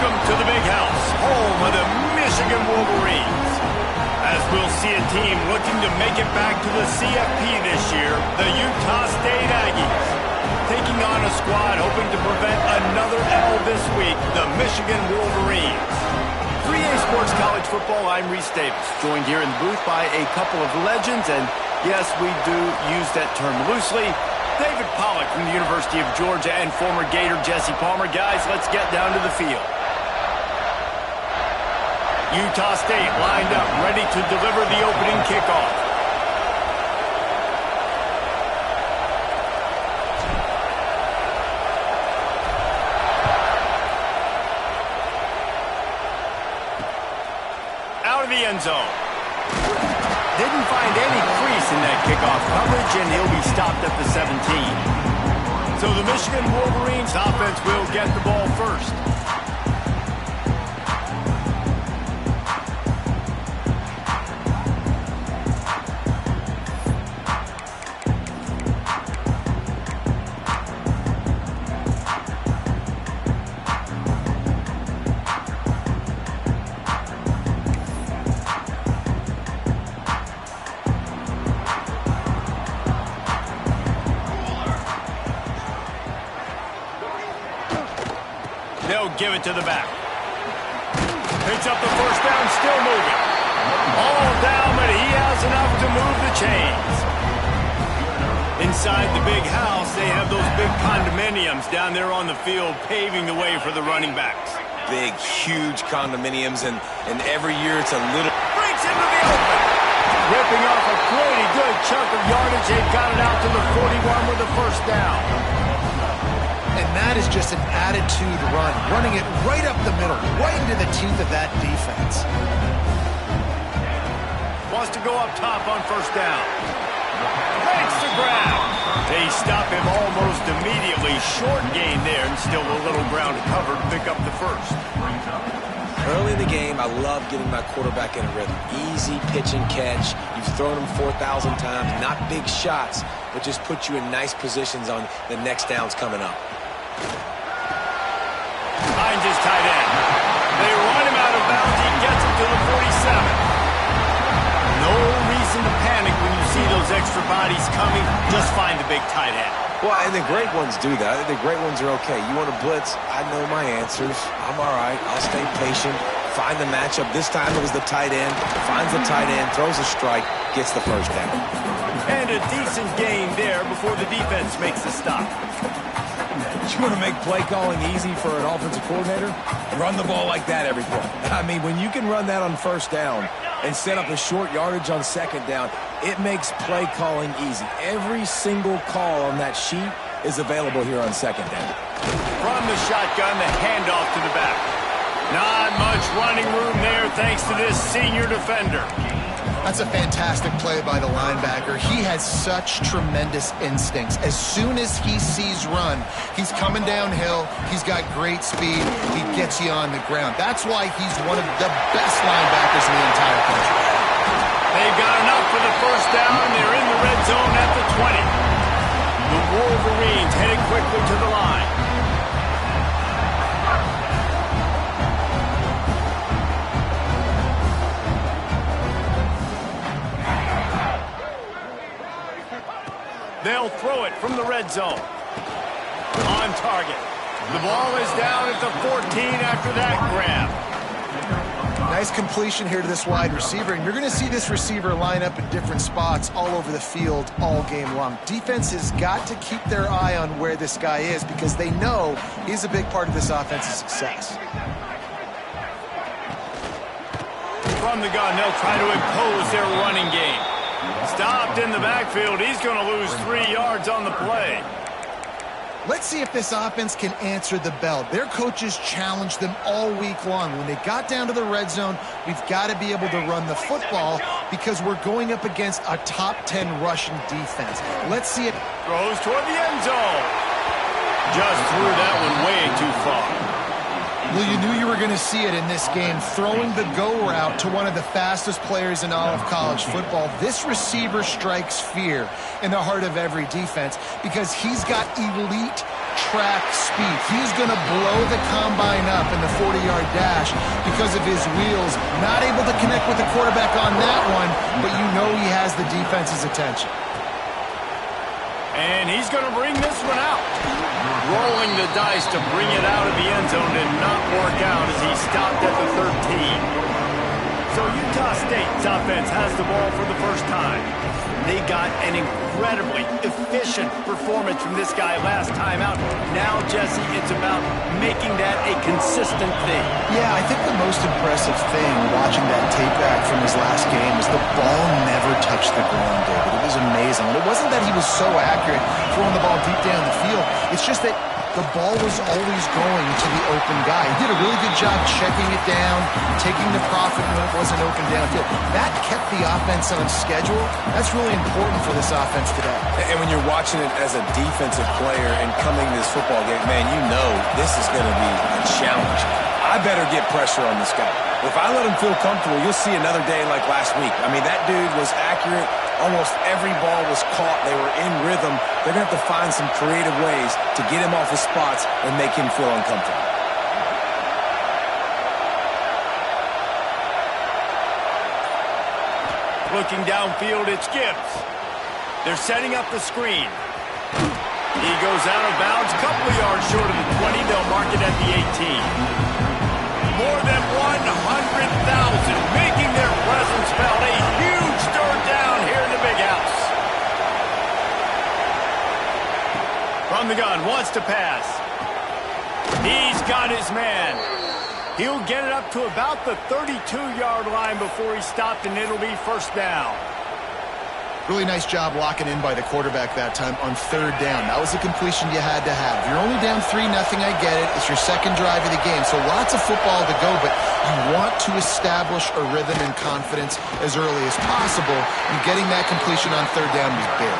Welcome to the Big House, home of the Michigan Wolverines. As we'll see a team looking to make it back to the CFP this year, the Utah State Aggies. Taking on a squad hoping to prevent another L this week, the Michigan Wolverines. 3A Sports College Football, I'm Reese Davis, joined here in the booth by a couple of legends, and yes, we do use that term loosely. David Pollack from the University of Georgia and former Gator Jesse Palmer. Guys, let's get down to the field. Utah State lined up, ready to deliver the opening kickoff. Out of the end zone. Didn't find any crease in that kickoff coverage, and he'll be stopped at the 17. So the Michigan Wolverines offense will get the ball first. They'll give it to the back. Picks up the first down, still moving. All down, but he has enough to move the chains. Inside the Big House, they have those big condominiums down there on the field, paving the way for the running backs. Big, huge condominiums, and every year it's a little... Breaks into the open. Ripping off a pretty good chunk of yardage. They've got it out to the 41 with the first down. And that is just an attitude run, running it right up the middle, right into the teeth of that defense. Wants to go up top on first down. Makes the grab. They stop him almost immediately. Short gain there, and still a little ground to cover to pick up the first. Early in the game, I love getting my quarterback in a rhythm. Easy pitch and catch. You've thrown him 4,000 times. Not big shots, but just put you in nice positions on the next downs coming up. Finds his tight end. They run him out of bounds. He gets him to the 47. No reason to panic when you see those extra bodies coming. Just find the big tight end. Well, and the great ones do that. The great ones are okay. You want to blitz? I know my answers. I'm all right. I'll stay patient. Find the matchup. This time it was the tight end. Finds the tight end, throws a strike, gets the first down. And a decent gain there before the defense makes the stop. You want to make play calling easy for an offensive coordinator? Run the ball like that every play. I mean, when you can run that on first down and set up a short yardage on second down, it makes play calling easy. Every single call on that sheet is available here on second down. From the shotgun, the handoff to the back. Not much running room there thanks to this senior defender. That's a fantastic play by the linebacker. He has such tremendous instincts. As soon as he sees run, he's coming downhill. He's got great speed. He gets you on the ground. That's why he's one of the best linebackers in the entire country. They've got enough for the first down. They're in the red zone at the 20. The Wolverines heading quickly to the line. They'll throw it from the red zone. On target. The ball is down at the 14 after that grab. Nice completion here to this wide receiver, and you're going to see this receiver line up in different spots all over the field all game long. Defense has got to keep their eye on where this guy is because they know he's a big part of this offense's success. From the gun, they'll try to impose their running game. Stopped in the backfield. He's going to lose 3 yards on the play. Let's see if this offense can answer the bell. Their coaches challenged them all week long. When they got down to the red zone, we've got to be able to run the football because we're going up against a top 10 Russian defense. Let's see it. Throws toward the end zone. Just threw that one way too far. Well, you knew you were going to see it in this game, throwing the go route to one of the fastest players in all of college football. This receiver strikes fear in the heart of every defense because he's got elite track speed. He's going to blow the combine up in the 40-yard dash because of his wheels. Not able to connect with the quarterback on that one, but you know he has the defense's attention. And he's going to bring this one out. Rolling the dice to bring it out of the end zone did not work out as he stopped at the 13. So Utah State's offense has the ball for the first time. They got an incredibly efficient performance from this guy last time out. Now, Jesse, it's about making that a consistent thing. Yeah, I think the most impressive thing watching that tape back from his last game is the ball never touched the ground, David. It was amazing. And it wasn't that he was so accurate throwing the ball deep down the field. It's just that the ball was always going to the open guy. He did a really good job checking it down, taking the profit when it wasn't open downfield. That kept the offense on schedule. That's really important for this offense today. And when you're watching it as a defensive player and coming to this football game, man, you know this is going to be a challenge. I better get pressure on this guy. If I let him feel comfortable, you'll see another day like last week. I mean, that dude was accurate. Almost every ball was caught. They were in rhythm. They're going to have to find some creative ways to get him off his spots and make him feel uncomfortable. Looking downfield, it's Gibbs. They're setting up the screen. He goes out of bounds, a couple of yards short of the 20. They'll mark it at the 18. More than 100,000 making their presence felt. A huge third down here in the big house. From the gun, wants to pass. He's got his man. He'll get it up to about the 32-yard line before he stopped, and it'll be first down. Really nice job locking in by the quarterback that time on third down. That was a completion you had to have. You're only down 3-0, I get it. It's your second drive of the game, so lots of football to go, but you want to establish a rhythm and confidence as early as possible, and getting that completion on third down was big.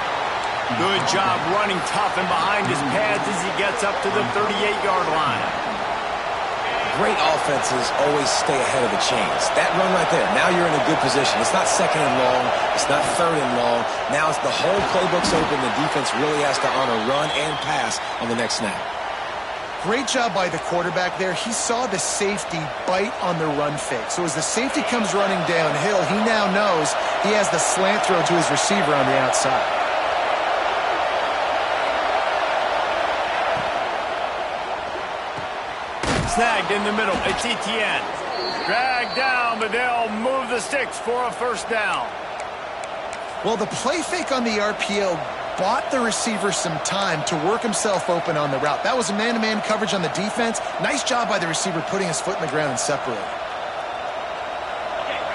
Good job running tough and behind his pads as he gets up to the 38-yard line. Great offenses always stay ahead of the chains. That run right there, now you're in a good position. It's not second and long. It's not third and long. Now it's the whole playbook's open. The defense really has to honor run and pass on the next snap. Great job by the quarterback there. He saw the safety bite on the run fake. So as the safety comes running downhill, he now knows he has the slant throw to his receiver on the outside. Snagged in the middle. It's Etienne. Dragged down, but they'll move the sticks for a first down. Well, the play fake on the RPO bought the receiver some time to work himself open on the route. That was a man-to-man coverage on the defense. Nice job by the receiver putting his foot in the ground and separating.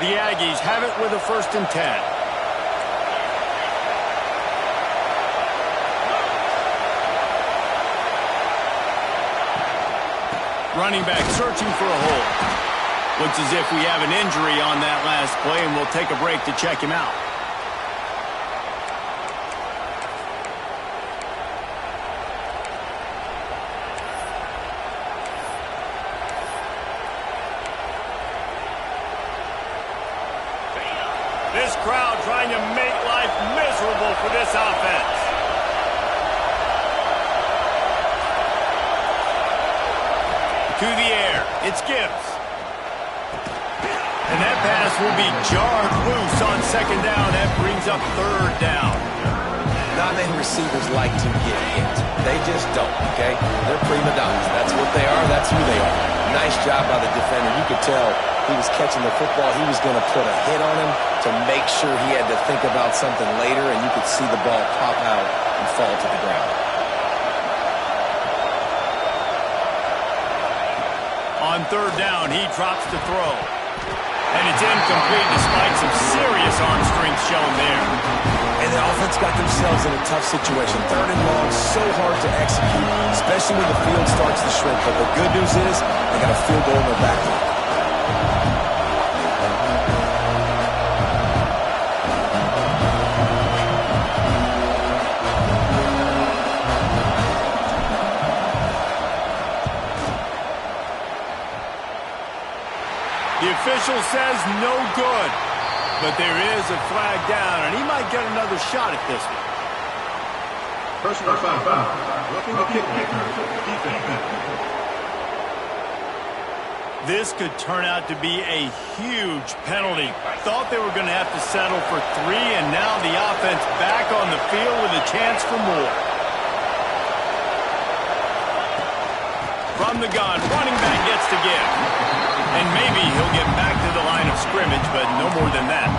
The Aggies have it with a 1st and 10. Running back searching for a hole. Looks as if we have an injury on that last play, and we'll take a break to check him out. This crowd trying to make life miserable for this offense. To the air, it's Gibbs. And that pass will be jarred loose on second down. That brings up third down. Not many receivers like to get hit. They just don't, okay? They're prima donnas. That's what they are. That's who they are. Nice job by the defender. You could tell he was catching the football. He was going to put a hit on him to make sure he had to think about something later, and you could see the ball pop out and fall to the ground. On third down, he drops to throw. And it's incomplete despite some serious arm strength shown there. And the offense got themselves in a tough situation. Third and long, so hard to execute, especially when the field starts to shrink. But the good news is they got a field goal in their back line. The official says no good, but there is a flag down, and he might get another shot at this one. Personal foul. Roughing the kick maker, defense. This could turn out to be a huge penalty. Thought they were going to have to settle for 3, and now the offense back on the field with a chance for more. From the gun, running back gets to give. And maybe he'll get back to the line of scrimmage, but no more than that.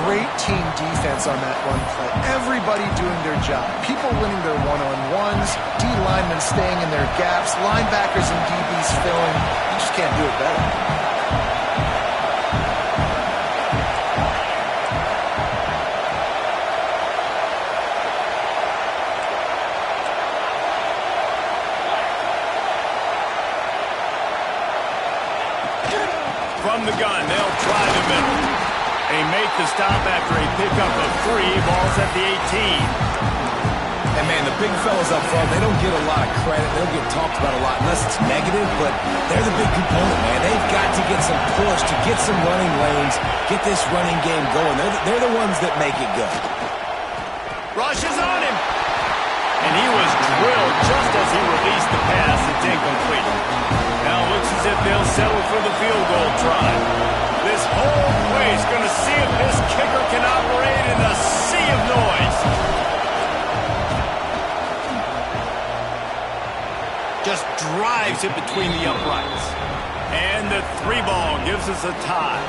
Great team defense on that run play. Everybody doing their job. People winning their one-on-ones, D linemen staying in their gaps, linebackers and DBs filling. You just can't do it better. From the gun, they'll try the middle. They make the stop after a pickup of 3. Ball's at the 18. And, man, the big fellas up front, they don't get a lot of credit. They don't get talked about a lot unless it's negative, but they're the big component, man. They've got to get some push, to get some running lanes, get this running game going. They're the ones that make it go. Rushes on him. And he was drilled just as he released the pass. It's incomplete. Now it looks as if they'll settle for the field goal try. This whole place going to see if this kicker can operate in a sea of noise. Just drives it between the uprights. And the 3 ball gives us a tie.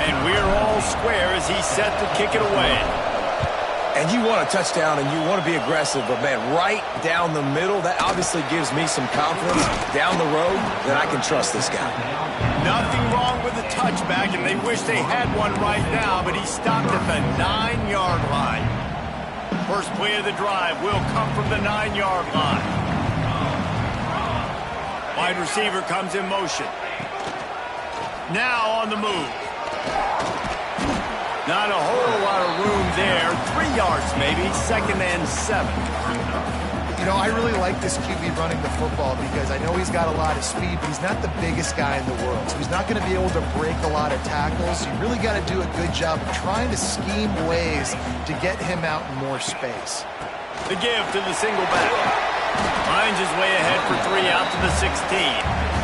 And we're all square as he's set to kick it away. And you want a touchdown and you want to be aggressive, but, man, right down the middle, that obviously gives me some confidence down the road that I can trust this guy. Nothing wrong with the touchback, and they wish they had one right now, but he stopped at the 9-yard line. First play of the drive will come from the 9-yard line. Wide receiver comes in motion. Now on the move. Not a whole lot of room there. 3 yards maybe, 2nd and 7. You know, I really like this QB running the football because I know he's got a lot of speed, but he's not the biggest guy in the world. So he's not going to be able to break a lot of tackles. You really got to do a good job of trying to scheme ways to get him out in more space. The give to the single back. Finds his way ahead for 3 out to the 16.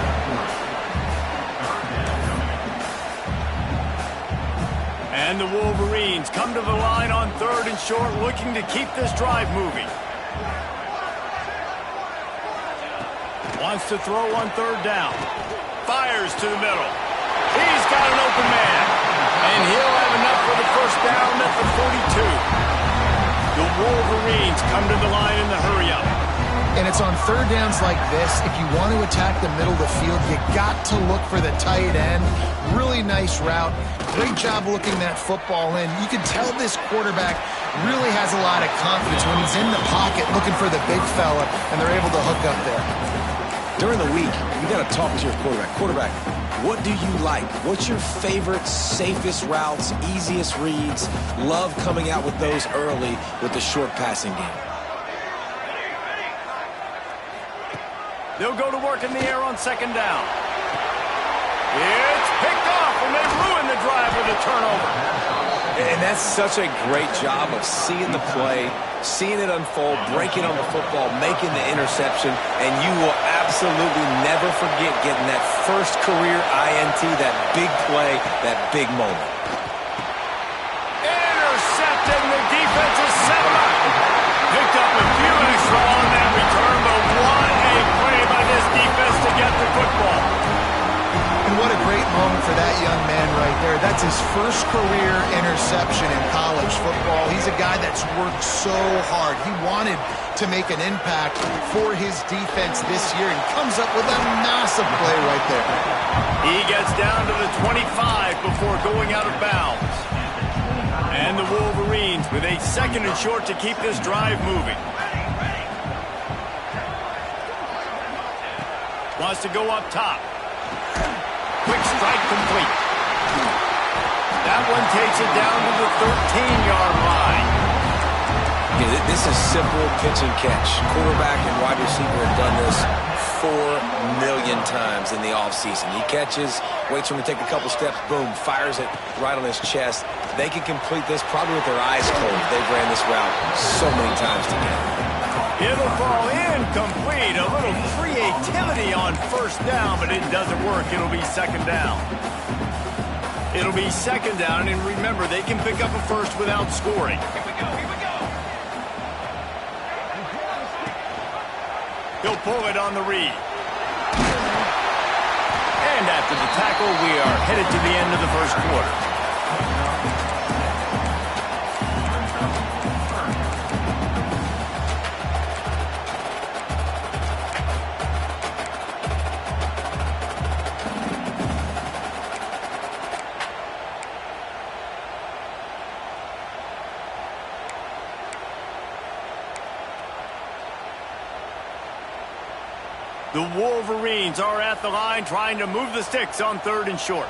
And the Wolverines come to the line on 3rd and short, looking to keep this drive moving. Wants to throw on 3rd down. Fires to the middle. He's got an open man. And he'll have enough for the first down at the 42. The Wolverines come to the line in the hurry-up. And it's on 3rd downs like this. If you want to attack the middle of the field, you got to look for the tight end. Really nice route. Great job looking that football in. You can tell this quarterback really has a lot of confidence when he's in the pocket looking for the big fella, and they're able to hook up there. During the week, you got to talk to your quarterback. Quarterback, what do you like? What's your favorite, safest routes, easiest reads? Love coming out with those early with the short passing game. They'll go to work in the air on 2nd down. It's picked off, and they ruin the drive with a turnover. And that's such a great job of seeing the play, seeing it unfold, breaking on the football, making the interception, and you will absolutely never forget getting that first career INT, that big play, that big moment. Intercepted, and the defense is set up. Picked up a few extra on that return, but what a play by this defense to get the football. And what a great moment for that young man right there. That's his first career interception in college football. He's a guy that's worked so hard. He wanted to make an impact for his defense this year and comes up with a massive play right there. He gets down to the 25 before going out of bounds. And the Wolverines with a 2nd and short to keep this drive moving. Wants to go up top. Quick strike complete. That one takes it down to the 13-yard line. Yeah, this is simple pitch and catch. Quarterback and wide receiver have done this 4 million times in the offseason. He catches, waits for him to take a couple steps, boom, fires it right on his chest. They can complete this probably with their eyes closed. They've ran this route so many times together. It'll fall incomplete. A little creativity on first down, but it doesn't work. It'll be second down. It'll be second down, and remember, they can pick up a first without scoring. Here we go. He'll pull it on the read. And after the tackle, we are headed to the end of the first quarter. The Wolverines are at the line trying to move the sticks on third and short.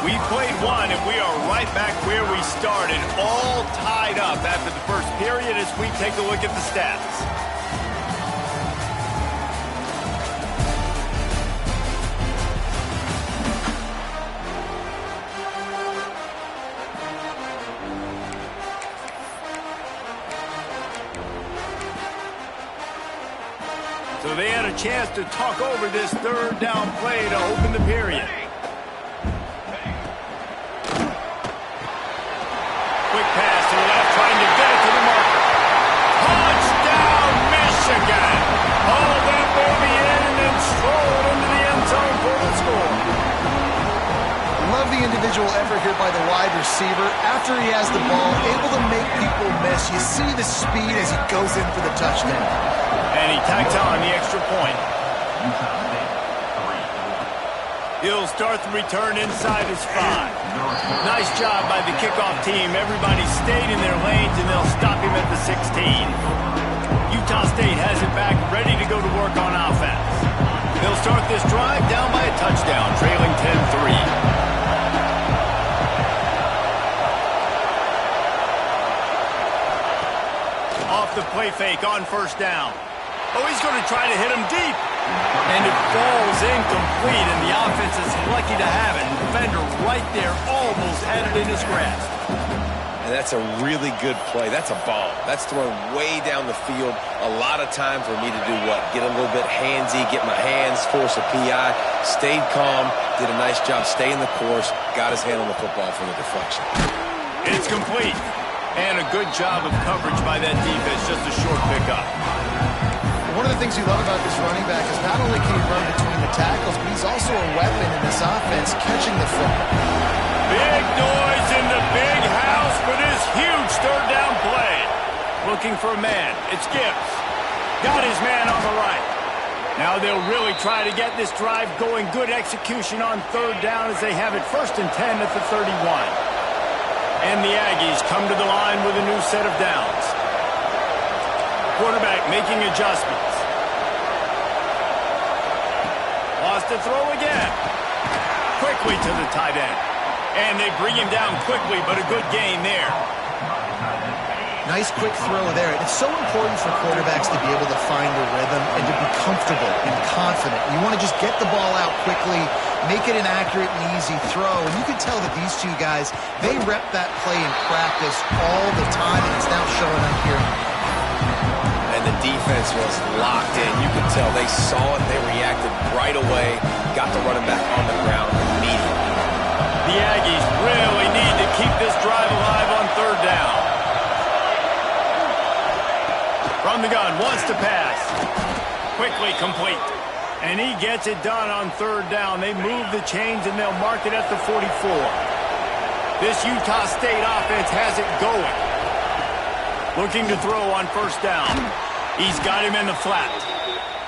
We played one, and we are right back where we started, all tied up after the first period as we take a look at the stats. So they had a chance to talk over this third down play to open the period. Quick pass to the left, trying to get it to the marker. Touchdown, Michigan! Haul that baby in and then stroll into the end zone for the score. Love the individual effort here by the wide receiver. After he has the ball, able to make people miss. You see the speed as he goes in for the touchdown. And he tacks on the extra point. He'll start the return inside his 5. Nice job by the kickoff team. Everybody stayed in their lanes, and they'll stop him at the 16. Utah State has it back, ready to go to work on offense. They'll start this drive down by a touchdown, trailing 10-3. Off the play fake on first down. Oh, he's going to try to hit him deep. And it falls incomplete, and the offense is lucky to have it. The defender right there almost had it in his grasp. And that's a really good play. That's a bomb. That's thrown way down the field. A lot of time for me to do what? Get a little bit handsy, get my hands, force a PI. Stayed calm, did a nice job staying the course, got his hand on the football for the deflection. It's complete. And a good job of coverage by that defense, just a short pickup. One of the things you love about this running back is not only can he run between the tackles, but he's also a weapon in this offense, catching the football. Big noise in the big house for this huge third down play. Looking for a man. It's Gibbs. Got his man on the right. Now they'll really try to get this drive going. Good execution on third down as they have it 1st and 10 at the 31. And the Aggies come to the line with a new set of downs. Quarterback making adjustments. Lost to throw again. Quickly to the tight end. And they bring him down quickly, but a good gain there. Nice quick throw there. It's so important for quarterbacks to be able to find a rhythm and to be comfortable and confident. You want to just get the ball out quickly, make it an accurate and easy throw. And you can tell that these two guys, they rep that play in practice all the time, and it's now showing up here. And the defense was locked in. You could tell they saw it, they reacted right away, got the running back on the ground immediately. The Aggies really need to keep this drive alive on third down. From the gun, wants to pass. Quickly complete. And he gets it done on third down. They move the chains and they'll mark it at the 44. This Utah State offense has it going. Looking to throw on first down. He's got him in the flat.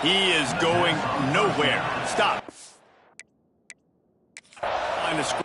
He is going nowhere. Stop. Line of scrimmage.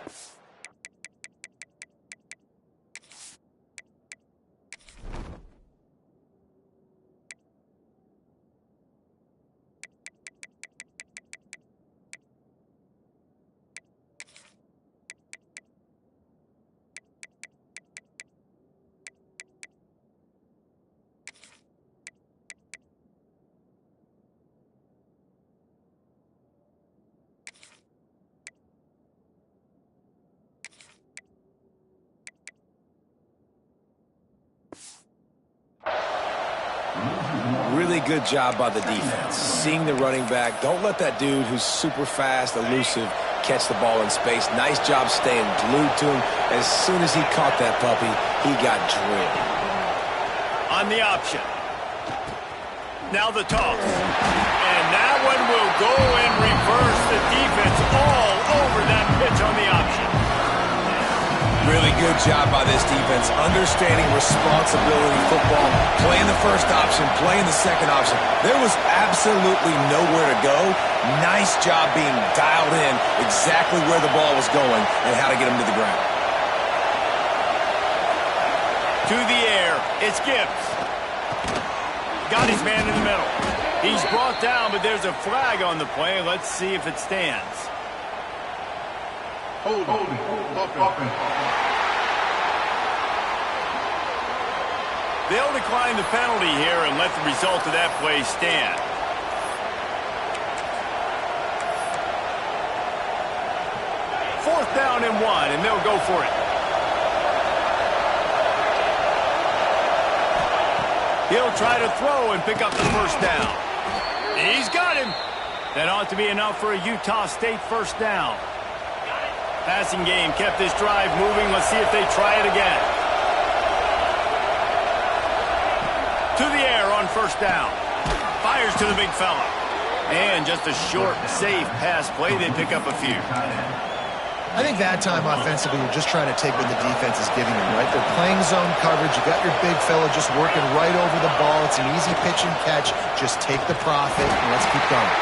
Really good job by the defense. Seeing the running back. Don't let that dude who's super fast, elusive, catch the ball in space. Nice job staying glued to him. As soon as he caught that puppy, he got drilled. On the option. Now the toss. And that one will go in reverse. The defense all over that pitch on the option. Really good job by this defense. Understanding responsibility football. Playing the first option, playing the second option. There was absolutely nowhere to go. Nice job being dialed in exactly where the ball was going and how to get him to the ground. To the air, it's Gibbs. Got his man in the middle. He's brought down, but there's a flag on the play. Let's see if it stands. Holding. Offense. They'll decline the penalty here and let the result of that play stand. Fourth down and 1, and they'll go for it. He'll try to throw and pick up the first down. He's got him. That ought to be enough for a Utah State first down. Passing game kept this drive moving. Let's see if they try it again. To the air on first down. Fires to the big fella. And just a short, safe pass play. They pick up a few. I think that time offensively, you're just trying to take what the defense is giving them, right? They're playing zone coverage. You got your big fella just working right over the ball. It's an easy pitch and catch. Just take the profit and let's keep going.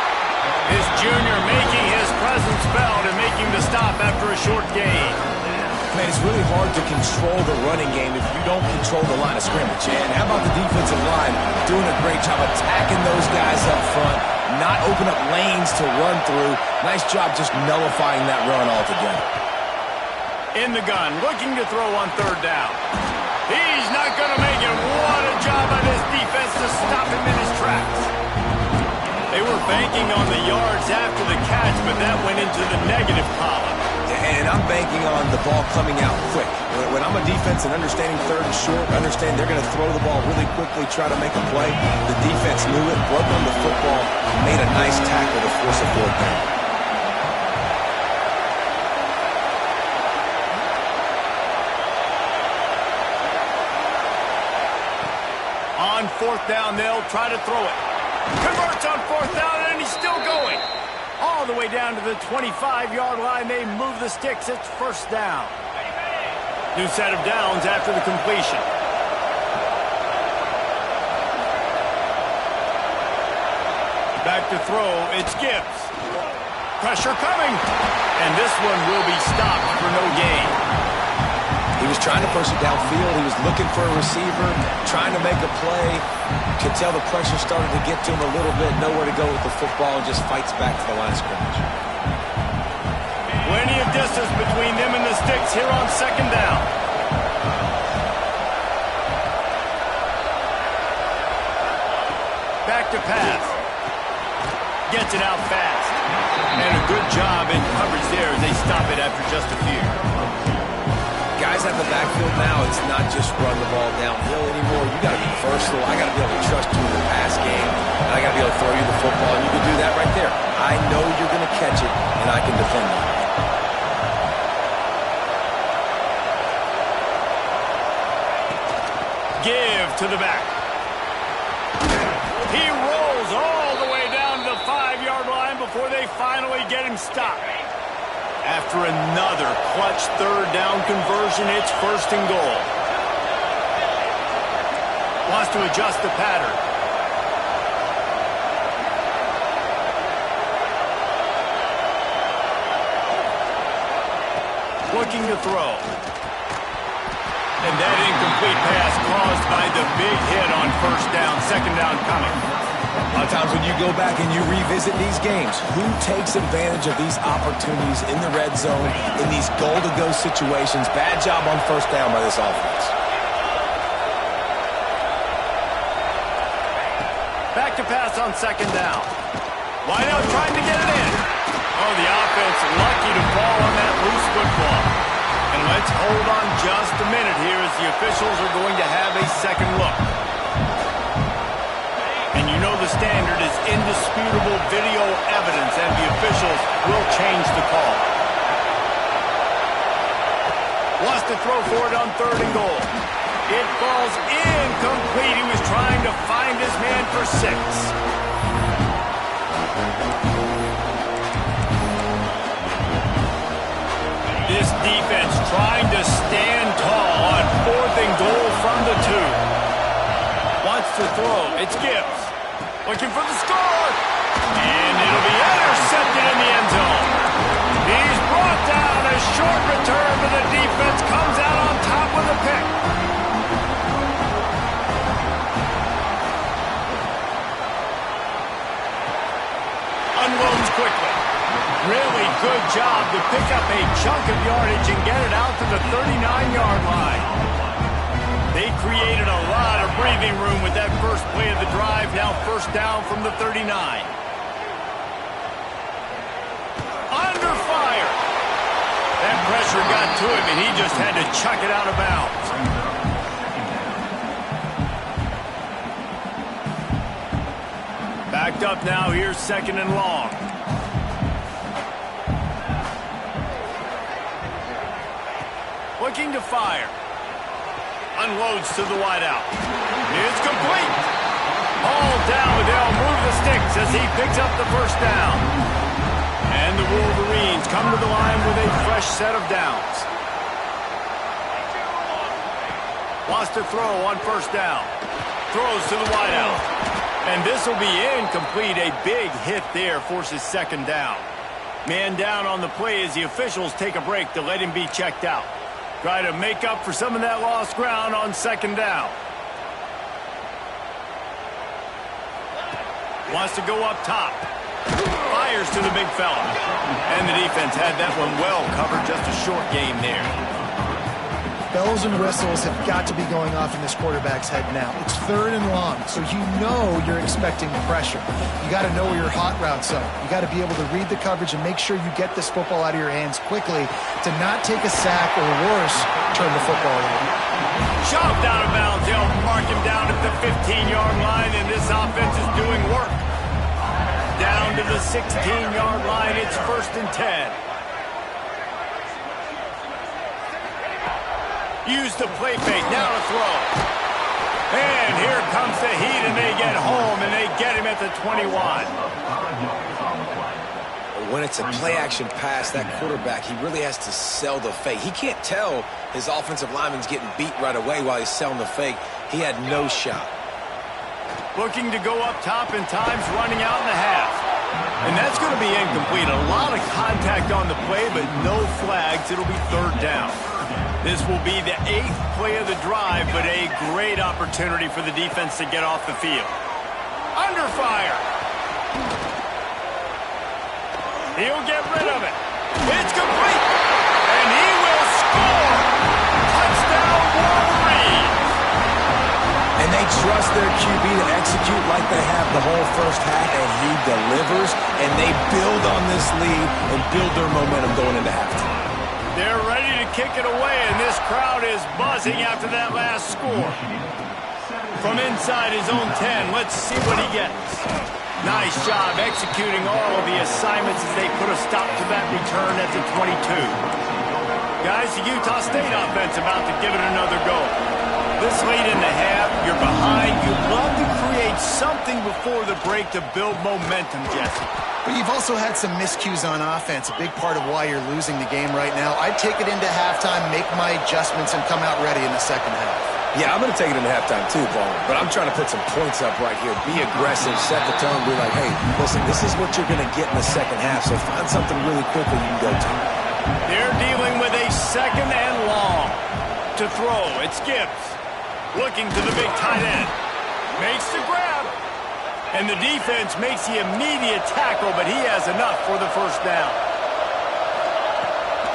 This junior making his presence felt and making the stop after a short gain. Man, it's really hard to control the running game if you don't control the line of scrimmage. And how about the defensive line doing a great job attacking those guys up front, not open up lanes to run through. Nice job just nullifying that run altogether. In the gun, looking to throw on third down. He's not going to make it. What a job by this defense to stop him in his tracks. They were banking on the yards after the catch, but that went into the negative column. And I'm banking on the ball coming out quick. When I'm a defense and understanding third and short, understand they're going to throw the ball really quickly, try to make a play. The defense knew it, broke on the football, made a nice tackle to force a fourth down. On fourth down, they'll try to throw it. Converts on fourth down, and he's still going. All the way down to the 25-yard line. They move the sticks. It's first down. New set of downs after the completion. Back to throw. It's Gibbs. Pressure coming. And this one will be stopped for no gain. He was trying to push it downfield. He was looking for a receiver, trying to make a play. Could tell the pressure started to get to him a little bit. Nowhere to go with the football and just fights back to the line of scrimmage. Plenty of distance between them and the sticks here on second down. Back to pass. Gets it out fast. And a good job in coverage there as they stop it after just a few. Guys at the backfield now, it's not just run the ball downhill anymore. You got to be versatile. I got to be able to trust you in the pass game. And I got to be able to throw you the football, and you can do that right there. I know you're going to catch it, and I can defend it. Give to the back. He rolls all the way down to the 5-yard line before they finally get him stopped. After another clutch third down conversion, it's first and goal. Wants to adjust the pattern. Looking to throw. And that incomplete pass caused by the big hit on first down. Second down coming. A lot of times when you go back and you revisit these games, who takes advantage of these opportunities in the red zone, in these goal-to-go situations? Bad job on first down by this offense. Back to pass on second down. Wide out trying to get it in. Oh, the offense lucky to fall on that loose football. And let's hold on just a minute here as the officials are going to have a second look. And You know the standard is indisputable video evidence, and the officials will change the call. Wants to throw for it on 3rd and goal. It falls incomplete. He was trying to find his man for 6. This defense trying to stand tall on 4th and goal from the 2. Wants to throw. It's Gibbs. Looking for the score. And it'll be intercepted in the end zone. He's brought down. A short return, but the defense comes out on top with a pick. Unloads quickly. Really good job to pick up a chunk of yardage and get it out to the 39-yard line. They created a lot of breathing room with that first play of the drive. Now 1st down from the 39. Under fire. That pressure got to him, and he just had to chuck it out of bounds. Backed up now. Here's 2nd and long. Looking to fire. Unloads to the wideout. It's complete. Hauled down, but they'll move the sticks as he picks up the 1st down. And the Wolverines come to the line with a fresh set of downs. Wants to throw on 1st down. Throws to the wideout. And this will be incomplete. A big hit there forces 2nd down. Man down on the play as the officials take a break to let him be checked out. Try to make up for some of that lost ground on 2nd down. Wants to go up top. Fires to the big fella. And the defense had that one well covered. Just a short game there. Bells and whistles have got to be going off in this quarterback's head now. It's 3rd and long, so you know you're expecting pressure. You got to know where your hot routes are. You got to be able to read the coverage and make sure you get this football out of your hands quickly to not take a sack or worse, turn the football over. Shoved out of bounds. They'll mark him down at the 15-yard line, and this offense is doing work. Down to the 16-yard line. It's 1st and 10. Use the play fake. Now to throw. And here comes the heat, and they get home, and they get him at the 21. When it's a play-action pass, that quarterback, he really has to sell the fake. He can't tell his offensive lineman's getting beat right away while he's selling the fake. He had no shot. Looking to go up top, and time's running out in the half. And that's going to be incomplete. A lot of contact on the play, but no flags. It'll be 3rd down. This will be the 8th play of the drive, but a great opportunity for the defense to get off the field. Under fire. He'll get rid of it. It's complete. And he will score. Touchdown, Wolverines. And they trust their QB to execute like they have the whole 1st half, and he delivers, and they build on this lead and build their momentum going into halftime. They're ready to kick it away, and this crowd is buzzing after that last score. From inside his own 10, let's see what he gets. Nice job executing all of the assignments as they put a stop to that return at the 22. Guys, the Utah State offense about to give it another go. This late in the half, you're behind. You'd love to create something before the break to build momentum, Jesse. But you've also had some miscues on offense, a big part of why you're losing the game right now. I'd take it into halftime, make my adjustments, and come out ready in the 2nd half. Yeah, I'm going to take it into halftime too, Paul. But I'm trying to put some points up right here. Be aggressive, set the tone, be like, hey, listen, this is what you're going to get in the 2nd half, so find something really quickly you can go to. They're dealing with a 2nd and long. To throw, it's Gibbs. Looking to the big tight end. Makes the grab. And the defense makes the immediate tackle, but he has enough for the 1st down.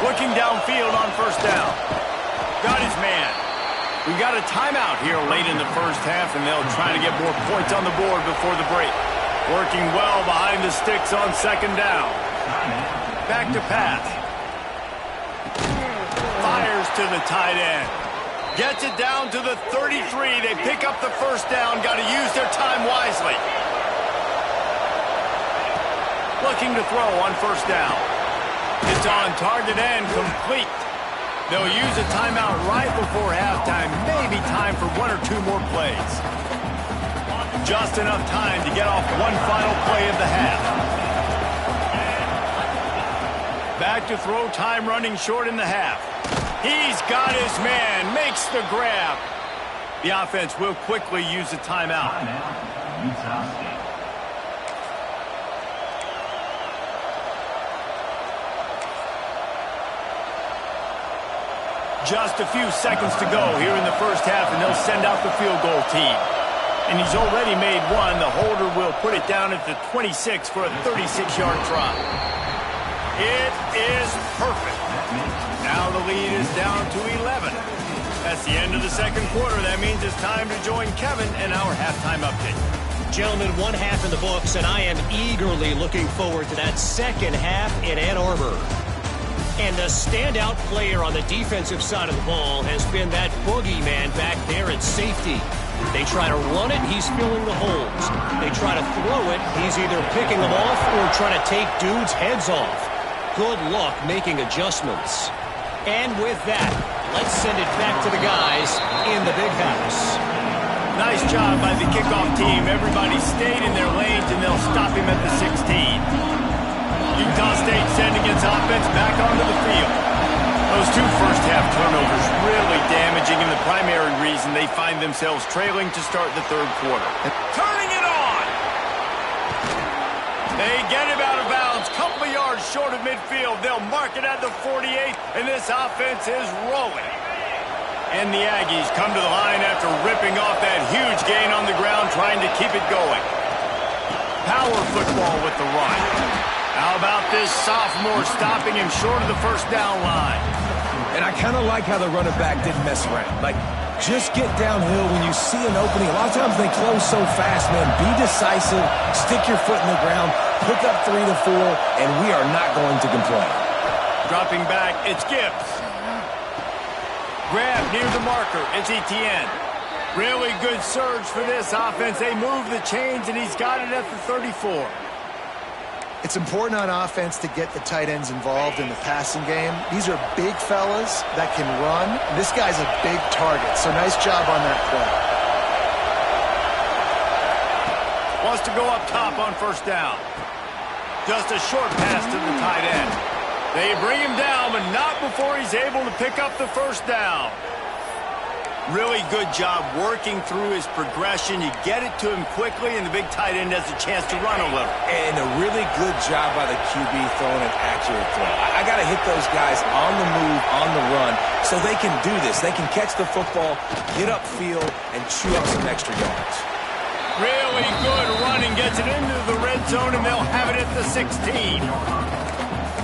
Looking downfield on 1st down. Got his man. We've got a timeout here late in the 1st half, and they'll try to get more points on the board before the break. Working well behind the sticks on 2nd down. Back to pass. Fires to the tight end. Gets it down to the 33. They pick up the 1st down. Got to use their time wisely. Looking to throw on first down. It's on target and complete. They'll use a timeout right before halftime. Maybe time for one or two more plays. Just enough time to get off one final play of the half. Back to throw, time running short in the half. He's got his man, makes the grab. The offense will quickly use a timeout. Just a few seconds to go here in the first half, and they'll send out the field goal team. And he's already made one. The holder will put it down at the 26 for a 36-yard try. It is perfect. Now the lead is down to 11. That's the end of the second quarter. That means it's time to join Kevin and our halftime update. Gentlemen, one half in the books, and I am eagerly looking forward to that second half in Ann Arbor. And the standout player on the defensive side of the ball has been that boogeyman back there at safety. They try to run it, he's filling the holes. They try to throw it, he's either picking them off or trying to take dudes' heads off. Good luck making adjustments. And with that, let's send it back to the guys in the big house. Nice job by the kickoff team. Everybody stayed in their lanes, and they'll stop him at the 16. Utah State sending its offense back onto the field. Those two first-half turnovers really damaging, and the primary reason they find themselves trailing to start the third quarter. Turning it on! They get him out of bounds, couple of yards short of midfield. They'll mark it at the 48, and this offense is rolling. And the Aggies come to the line after ripping off that huge gain on the ground, trying to keep it going. Power football with the run. How about this sophomore stopping him short of the first down line? And I kind of like how the running back didn't mess around. Like, just get downhill when you see an opening. A lot of times they close so fast, man. Be decisive, stick your foot in the ground, pick up 3 to 4, and we are not going to complain. Dropping back, it's Gibbs. Grab near the marker, it's Etienne. Really good surge for this offense. They move the chains, and he's got it at the 34. It's important on offense to get the tight ends involved in the passing game. These are big fellas that can run. And this guy's a big target, so nice job on that play. Wants to go up top on first down. Just a short pass to the tight end. They bring him down, but not before he's able to pick up the first down. Really good job working through his progression. You get it to him quickly, and the big tight end has a chance to run a little. And a really good job by the QB throwing an accurate throw. I got to hit those guys on the move, on the run, so they can do this. They can catch the football, get upfield, and chew up some extra yards. Really good running. Gets it into the red zone, and they'll have it at the 16.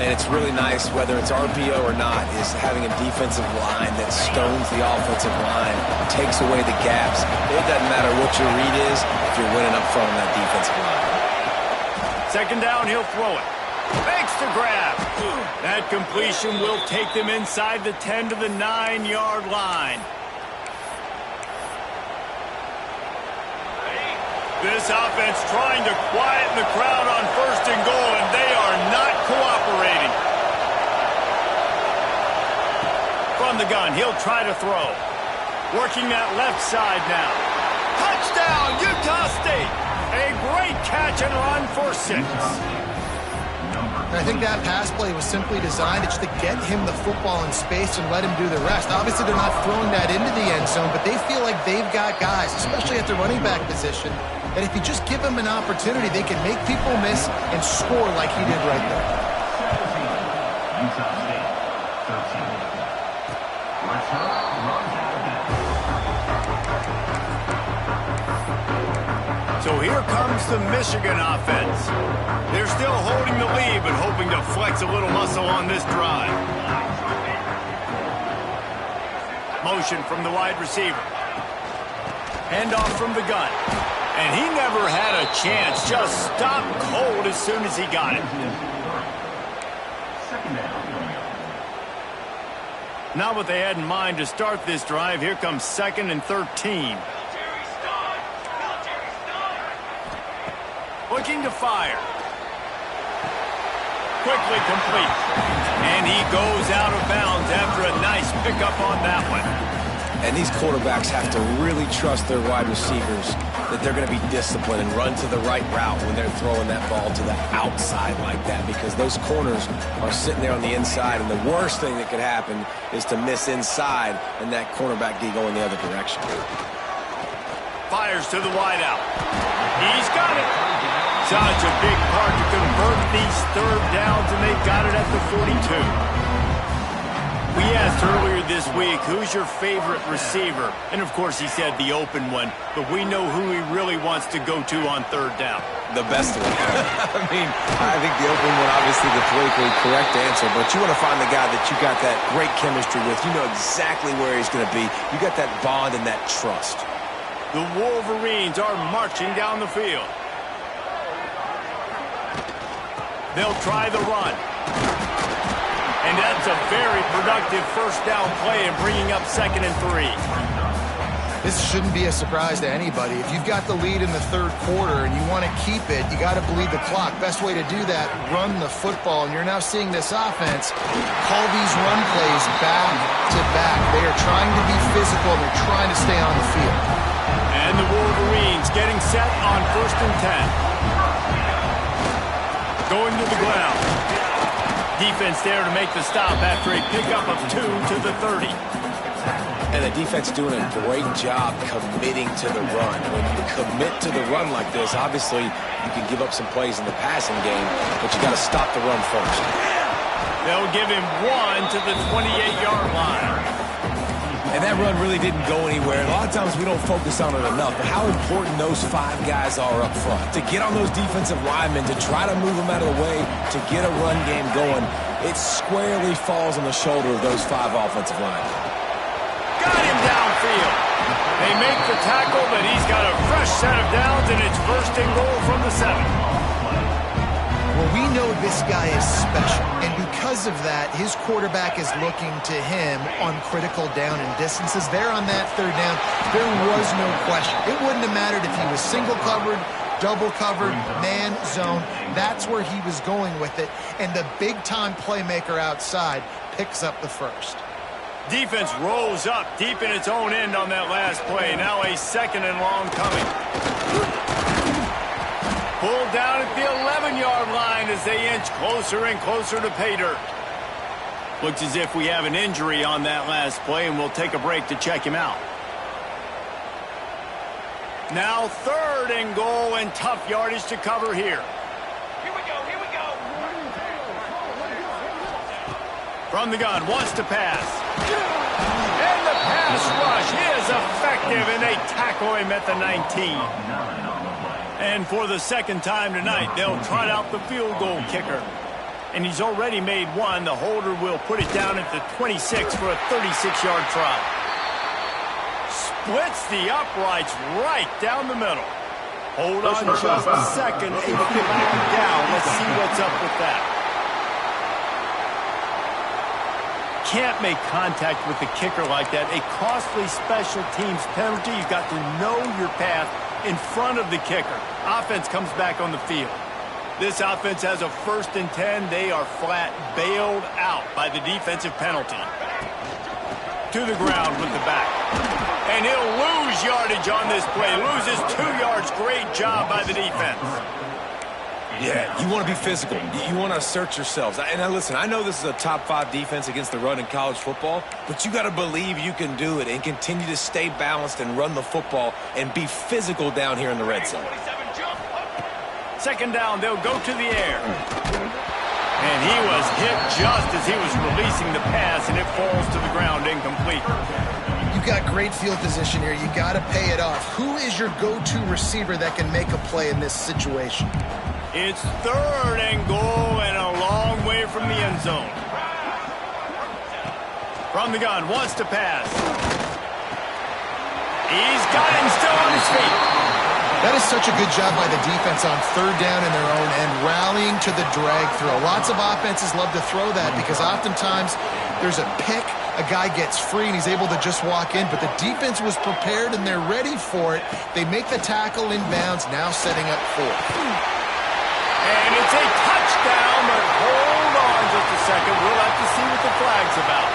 And it's really nice, whether it's RPO or not, is having a defensive line that stones the offensive line, takes away the gaps. It doesn't matter what your read is if you're winning up front on that defensive line. Second down, he'll throw it. Makes the grab. That completion will take them inside the 10 to the 9-yard line. This offense trying to quieten the crowd on first and goal, and they are not cooperating. From the gun, he'll try to throw. Working that left side now. Touchdown, Utah State! A great catch and run for 6. I think that pass play was simply designed just to get him the football in space and let him do the rest. Obviously, they're not throwing that into the end zone, but they feel like they've got guys, especially at the running back position, that if you just give them an opportunity, they can make people miss and score like he did right there. 17, Utah State, 13. So here comes the Michigan offense. They're still holding the lead, but hoping to flex a little muscle on this drive. Motion from the wide receiver. Handoff from the gun. And he never had a chance. Just stopped cold as soon as he got it. Not what they had in mind to start this drive. Here comes 2nd and 13. Looking to fire. quickly complete. And he goes out of bounds after a nice pickup on that one. And these quarterbacks have to really trust their wide receivers that they're going to be disciplined and run to the right route when they're throwing that ball to the outside like that, because those corners are sitting there on the inside, and the worst thing that could happen is to miss inside and that cornerback go in the other direction. Fires to the wideout. He's got it. Such a big part to convert these third downs, and they've got it at the 42. We asked earlier this week, who's your favorite receiver? And, of course, he said the open one, but we know who he really wants to go to on third down. The best one. I mean, I think the open one, obviously the politically correct answer, but you want to find the guy that you got that great chemistry with. You know exactly where he's going to be. You got that bond and that trust. The Wolverines are marching down the field. They'll try the run. And that's a very productive first down play in bringing up 2nd and 3. This shouldn't be a surprise to anybody. If you've got the lead in the third quarter and you want to keep it, you got to bleed the clock. Best way to do that, run the football. And you're now seeing this offense call these run plays back to back. They are trying to be physical, and they're trying to stay on the field. And the Wolverines getting set on 1st and 10. Going to the ground. Defense there to make the stop after a pickup of 2 to the 30. And the defense doing a great job committing to the run. When you commit to the run like this, obviously you can give up some plays in the passing game, but you got to stop the run first. They'll give him 1 to the 28-yard line. And that run really didn't go anywhere. A lot of times we don't focus on it enough, but how important those 5 guys are up front. To get on those defensive linemen, to try to move them out of the way, to get a run game going, it squarely falls on the shoulder of those 5 offensive linemen. Got him downfield. They make the tackle, but he's got a fresh set of downs, and it's 1st and goal from the 7. Well, we know this guy is special, and because of that, his quarterback is looking to him on critical down and distances. There on that third down, there was no question. It wouldn't have mattered if he was single covered, double covered, man, zone. That's where he was going with it, and the big-time playmaker outside picks up the first. Defense rolls up deep in its own end on that last play. Now a 2nd and long coming. Pulled down at the 11-yard line as they inch closer and closer to pay dirt. Looks as if we have an injury on that last play, and we'll take a break to check him out. Now 3rd and goal, and tough yardage to cover here. Here we go, here we go. From the gun, wants to pass. And the pass rush is effective, and they tackle him at the 19. And for the 2nd time tonight, they'll trot out the field goal kicker. And he's already made 1. The holder will put it down at the 26 for a 36-yard try. Splits the uprights right down the middle. Hold on just a second. Able to get back down. Let's see what's up with that. Can't make contact with the kicker like that. A costly special teams penalty. You've got to know your path in front of the kicker. Offense comes back on the field. This offense has a 1st and 10. They are flat bailed out by the defensive penalty. To the ground with the back. And he'll lose yardage on this play. Loses 2 yards. Great job by the defense. Yeah, you want to be physical. You want to assert yourselves. And now listen, I know this is a top 5 defense against the run in college football, but you got to believe you can do it and continue to stay balanced and run the football and be physical down here in the red zone. 2nd down, they'll go to the air. And he was hit just as he was releasing the pass, and it falls to the ground incomplete. You've got great field position here. You got to pay it off. Who is your go-to receiver that can make a play in this situation? It's 3rd and goal and a long way from the end zone. From the gun, wants to pass. He's got him still on his feet. That is such a good job by the defense on 3rd down in their own end, rallying to the drag throw. Lots of offenses love to throw that because oftentimes there's a pick, a guy gets free, and he's able to just walk in. But the defense was prepared, and they're ready for it. They make the tackle inbounds, now setting up 4th. And it's a touchdown, but hold and we'll have to see what the flag's about.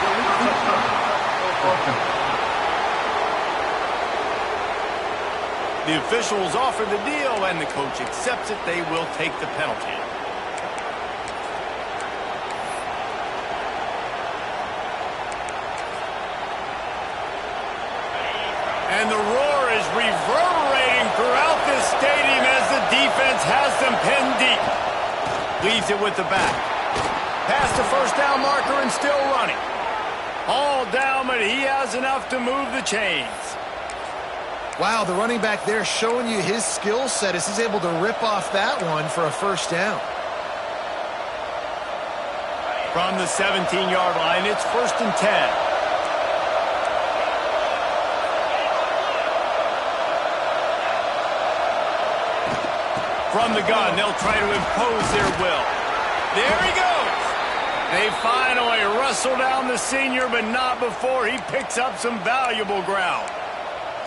The officials offer the deal, and the coach accepts it. They will take the penalty. And the roar is reverberating throughout this stadium as the defense has them pinned deep. Leaves it with the back. Past the first down marker and still running. All down, but he has enough to move the chains. Wow, the running back there showing you his skill set as he's able to rip off that one for a first down. From the 17-yard line, it's 1st and 10. From the gun, they'll try to impose their will. There he goes. They finally wrestle down the senior, but not before he picks up some valuable ground.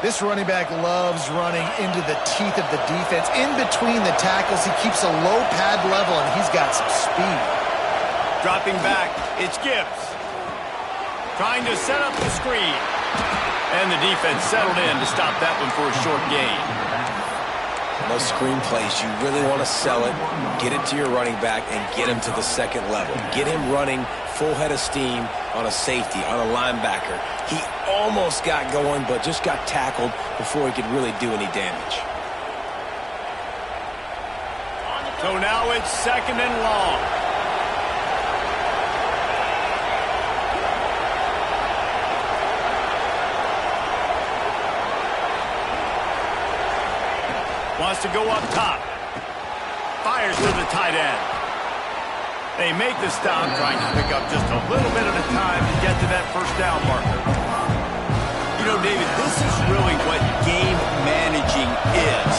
This running back loves running into the teeth of the defense. In between the tackles, he keeps a low pad level, and he's got some speed. Dropping back, it's Gibbs. Trying to set up the screen. And the defense settled in to stop that one for a short gain. Those screen plays, you really want to sell it, get it to your running back, and get him to the second level. Get him running full head of steam on a safety, on a linebacker. He almost got going, but just got tackled before he could really do any damage. So now it's 2nd and long. Wants to go up top. Fires to the tight end. They make the stop, trying to pick up just a little bit at a time to get to that first down marker. You know, David, this is really what game managing is.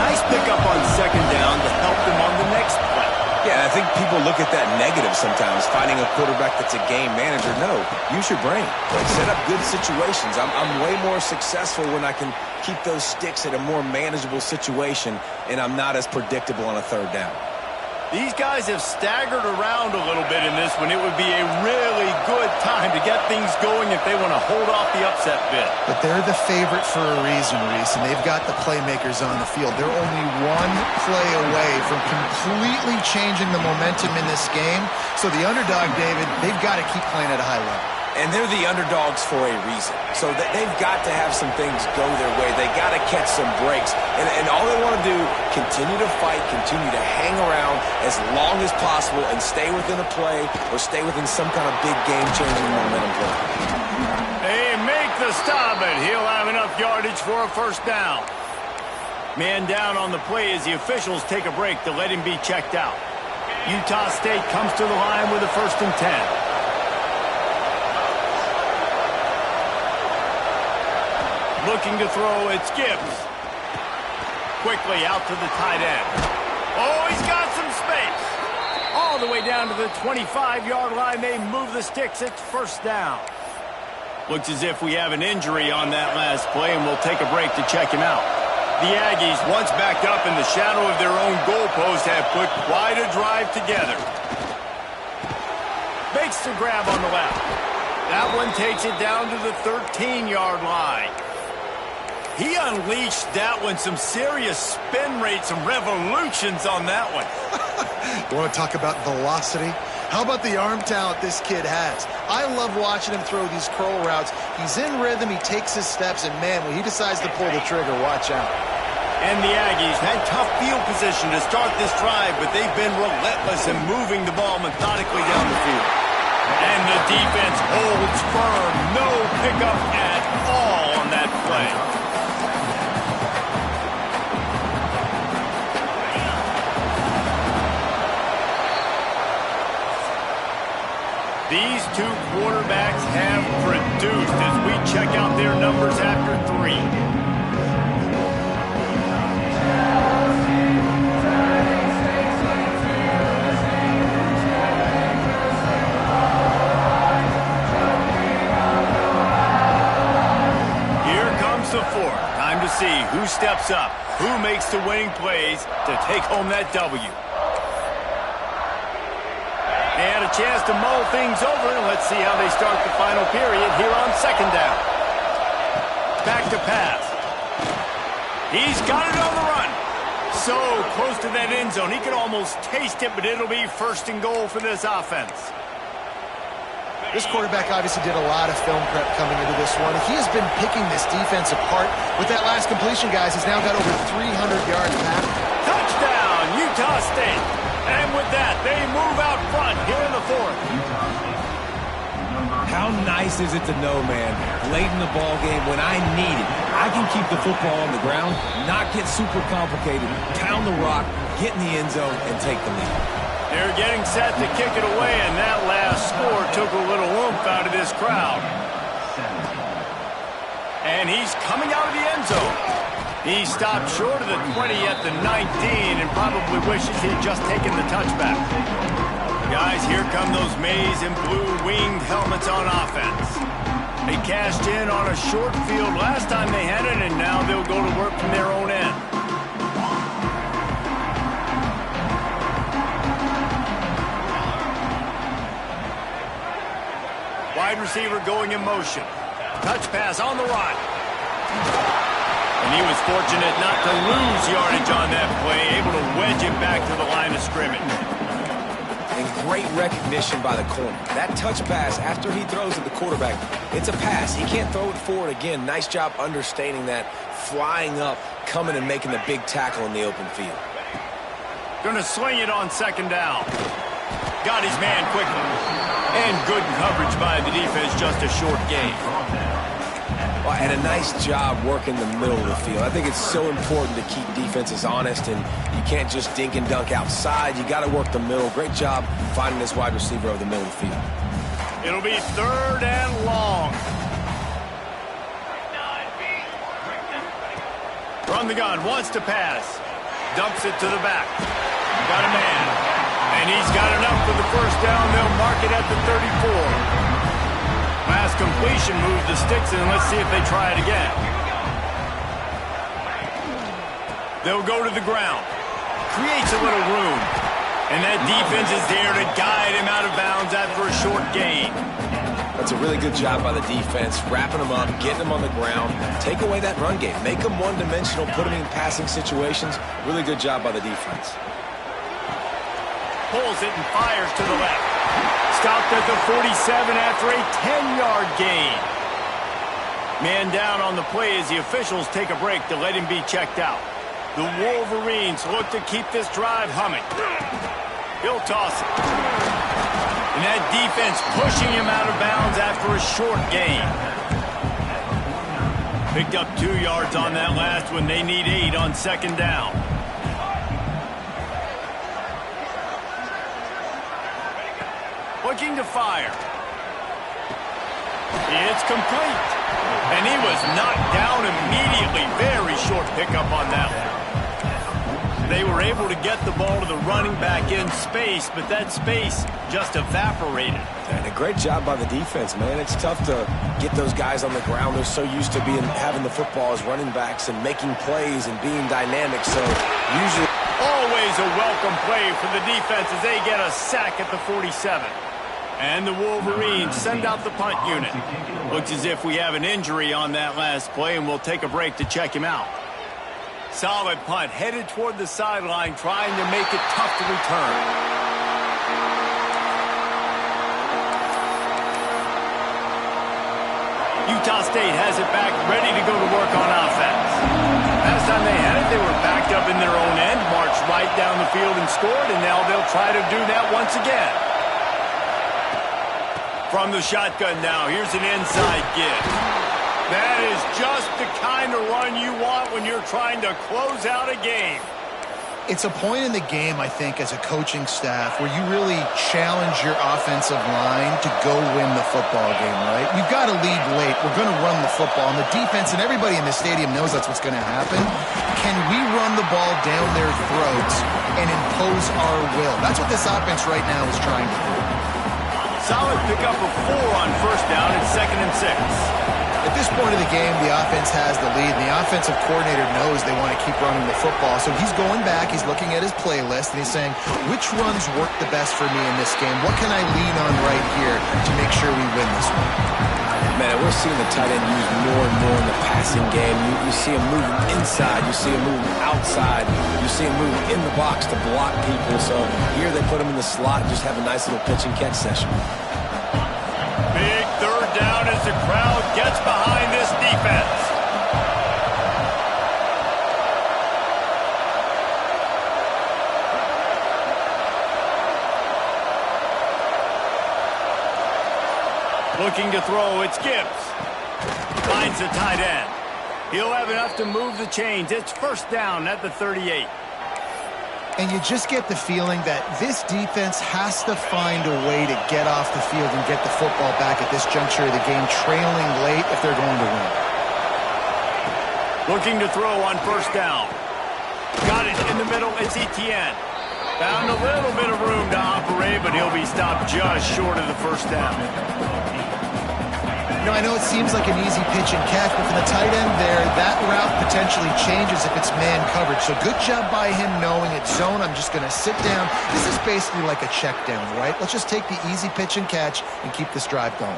Nice pickup on 2nd down to help them on the next play. Yeah, I think people look at that negative sometimes, finding a quarterback that's a game manager. No, use your brain. Set up good situations. I'm way more successful when I can keep those sticks at a more manageable situation, and I'm not as predictable on a 3rd down. These guys have staggered around a little bit in this one. It would be a really good time to get things going if they want to hold off the upset bid. But they're the favorite for a reason, Reese, and they've got the playmakers on the field. They're only one play away from completely changing the momentum in this game. So the underdog, David, they've got to keep playing at a high level. And they're the underdogs for a reason. So they've got to have some things go their way. They got to catch some breaks. And all they want to do, continue to fight, continue to hang around as long as possible and stay within a play or stay within some kind of big game-changing momentum play. They make the stop, and he'll have enough yardage for a first down. Man down on the play as the officials take a break to let him be checked out. Utah State comes to the line with a 1st and 10. Looking to throw, it's Gibbs. Quickly out to the tight end. Oh, he's got some space. All the way down to the 25-yard line. They move the sticks. It's 1st down. Looks as if we have an injury on that last play, and we'll take a break to check him out. The Aggies, once backed up in the shadow of their own goalpost, have put quite a drive together. Makes the grab on the left. That one takes it down to the 13-yard line. He unleashed that one, some serious spin rate, some revolutions on that one. You want to talk about velocity? How about the arm talent this kid has? I love watching him throw these curl routes. He's in rhythm, he takes his steps, and man, when he decides to pull the trigger, watch out. And the Aggies had tough field position to start this drive, but they've been relentless in moving the ball methodically down the field. And the defense holds firm. No pickup at all on that play. These two quarterbacks have produced as we check out their numbers after 3. Here comes the 4th. Time to see who steps up, who makes the winning plays to take home that W. And a a chance to mull things over, and let's see how they start the final period here on second down. Back to pass. He's got it on the run. So close to that end zone. He can almost taste it, but it'll be first and goal for this offense. This quarterback obviously did a lot of film prep coming into this one. He has been picking this defense apart. With that last completion, guys, he's now got over 300 yards back. Touchdown, Utah State. And with that, they move out front here in the fourth. How nice is it to know, man, late in the ball game when I need it, I can keep the football on the ground, not get super complicated, pound the rock, get in the end zone, and take the lead. They're getting set to kick it away, and that last score took a little oomph out of this crowd. And he's coming out of the end zone. He stopped short of the 20 at the 19 and probably wishes he'd just taken the touchback. Guys, here come those maize and blue winged helmets on offense. They cashed in on a short field last time they had it, and now they'll go to work from their own end. Wide receiver going in motion. Touch pass on the run. And he was fortunate not to lose yardage on that play, able to wedge it back to the line of scrimmage. And great recognition by the corner. That touch pass after he throws at the quarterback, it's a pass. He can't throw it forward again. Nice job understanding that, flying up, coming and making the big tackle in the open field. Gonna swing it on second down. Got his man quickly. And good coverage by the defense, just a short gain. Well, and a nice job working the middle of the field. I think it's so important to keep defenses honest, and you can't just dink and dunk outside. You got to work the middle. Great job finding this wide receiver over the middle of the field. It'll be third and long. Run the gun, wants to pass. Dumps it to the back. Got a man. And he's got enough for the first down. They'll mark it at the 34. Last completion moved the sticks, and let's see if they try it again. They'll go to the ground. Creates a little room. And that defense is there to guide him out of bounds after a short gain. That's a really good job by the defense, wrapping them up, getting them on the ground, take away that run game, make them one-dimensional, put them in passing situations. Really good job by the defense. Pulls it and fires to the left. Stopped at the 47 after a 10-yard gain. Man down on the play as the officials take a break to let him be checked out. The Wolverines look to keep this drive humming. He'll toss it. And that defense pushing him out of bounds after a short gain. Picked up 2 yards on that last one. They need 8 on second down. Looking to fire. It's complete. And he was knocked down immediately. Very short pickup on that one. They were able to get the ball to the running back in space, but that space just evaporated. And a great job by the defense, man. It's tough to get those guys on the ground. They're so used to having the football as running backs and making plays and being dynamic. So usually always a welcome play for the defense as they get a sack at the 47. And the Wolverines send out the punt unit. Looks as if we have an injury on that last play, and we'll take a break to check him out. Solid punt, headed toward the sideline, trying to make it tough to return. Utah State has it back, ready to go to work on offense. Last time they had it, they were backed up in their own end, marched right down the field and scored, and now they'll try to do that once again. From the shotgun now, here's an inside give. That is just the kind of run you want when you're trying to close out a game. It's a point in the game, I think, as a coaching staff where you really challenge your offensive line to go win the football game, right? We've got to lead late. We're going to run the football. And the defense and everybody in the stadium knows that's what's going to happen. Can we run the ball down their throats and impose our will? That's what this offense right now is trying to do. Solid pickup of 4 on first down and 2nd and 6. At this point of the game, the offense has the lead, and the offensive coordinator knows they want to keep running the football. So he's going back, he's looking at his playlist, and he's saying, which runs work the best for me in this game? What can I lean on right here to make sure we win this one? Man, we're seeing the tight end used more and more in the passing game. You see him moving inside. You see him moving outside. You see him moving in the box to block people. So here they put him in the slot and just have a nice little pitch and catch session. Big third down as the crowd gets behind this defense. Looking to throw, it's Gibbs. Finds the tight end. He'll have enough to move the chains. It's first down at the 38. And you just get the feeling that this defense has to find a way to get off the field and get the football back at this juncture of the game, trailing late if they're going to win. Looking to throw on first down. Got it in the middle, it's Etienne. Found a little bit of room to operate, but he'll be stopped just short of the first down. You know, I know it seems like an easy pitch and catch, but for the tight end there, that route potentially changes if it's man coverage. So good job by him knowing it's zone. I'm just going to sit down. This is basically like a check down, right? Let's just take the easy pitch and catch and keep this drive going.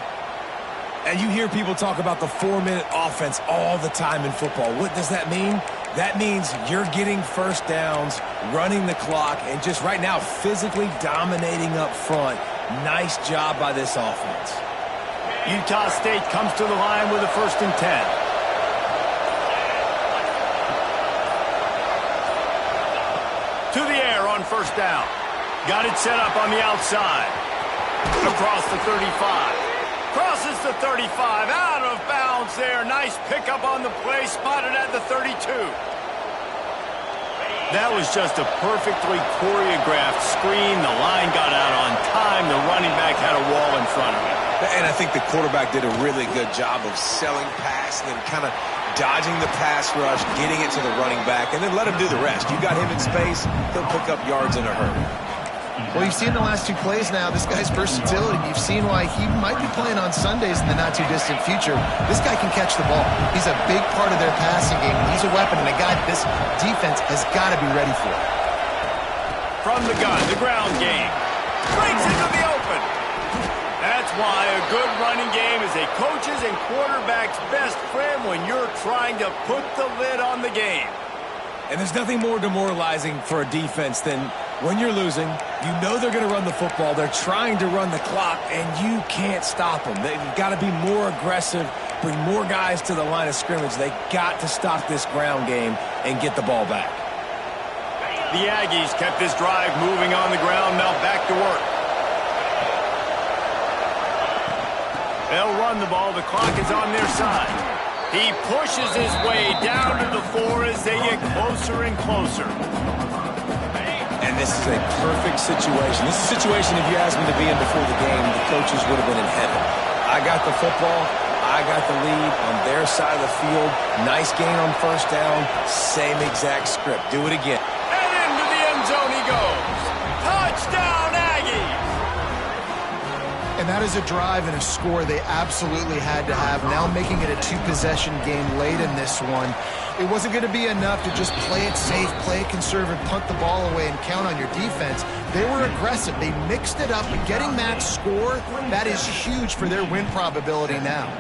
And you hear people talk about the 4-minute offense all the time in football. What does that mean? That means you're getting first downs, running the clock, and just right now physically dominating up front. Nice job by this offense. Utah State comes to the line with a 1st and 10. To the air on first down. Got it set up on the outside. Across the 35. Crosses the 35. Out of bounds there. Nice pickup on the play. Spotted at the 32. That was just a perfectly choreographed screen. The line got out on time. The running back had a wall in front of him. And I think the quarterback did a really good job of selling pass and then kind of dodging the pass rush, getting it to the running back, and then let him do the rest. You got him in space, he'll pick up yards in a hurry. Well, you've seen the last 2 plays now. This guy's versatility. You've seen why he might be playing on Sundays in the not-too-distant future. This guy can catch the ball. He's a big part of their passing game. He's a weapon and a guy this defense has got to be ready for. From the gun, the ground game. Breaks into the open. That's why a good running game is a coach's and quarterback's best friend when you're trying to put the lid on the game. And there's nothing more demoralizing for a defense than when you're losing, you know they're going to run the football, they're trying to run the clock, and you can't stop them. They've got to be more aggressive, bring more guys to the line of scrimmage. They got to stop this ground game and get the ball back. The Aggies kept this drive moving on the ground, now back to work. They'll run the ball. The clock is on their side. He pushes his way down to the 4 as they get closer and closer. And this is a perfect situation. This is a situation, if you asked me to be in before the game, the coaches would have been in heaven. I got the football. I got the lead on their side of the field. Nice gain on first down. Same exact script. Do it again. And into the end zone he goes. Touchdown, Aggies! And that is a drive and a score they absolutely had to have. Now making it a 2-possession game late in this one. It wasn't going to be enough to just play it safe, play it conservative, punt the ball away, and count on your defense. They were aggressive. They mixed it up, but getting that score, that is huge for their win probability now.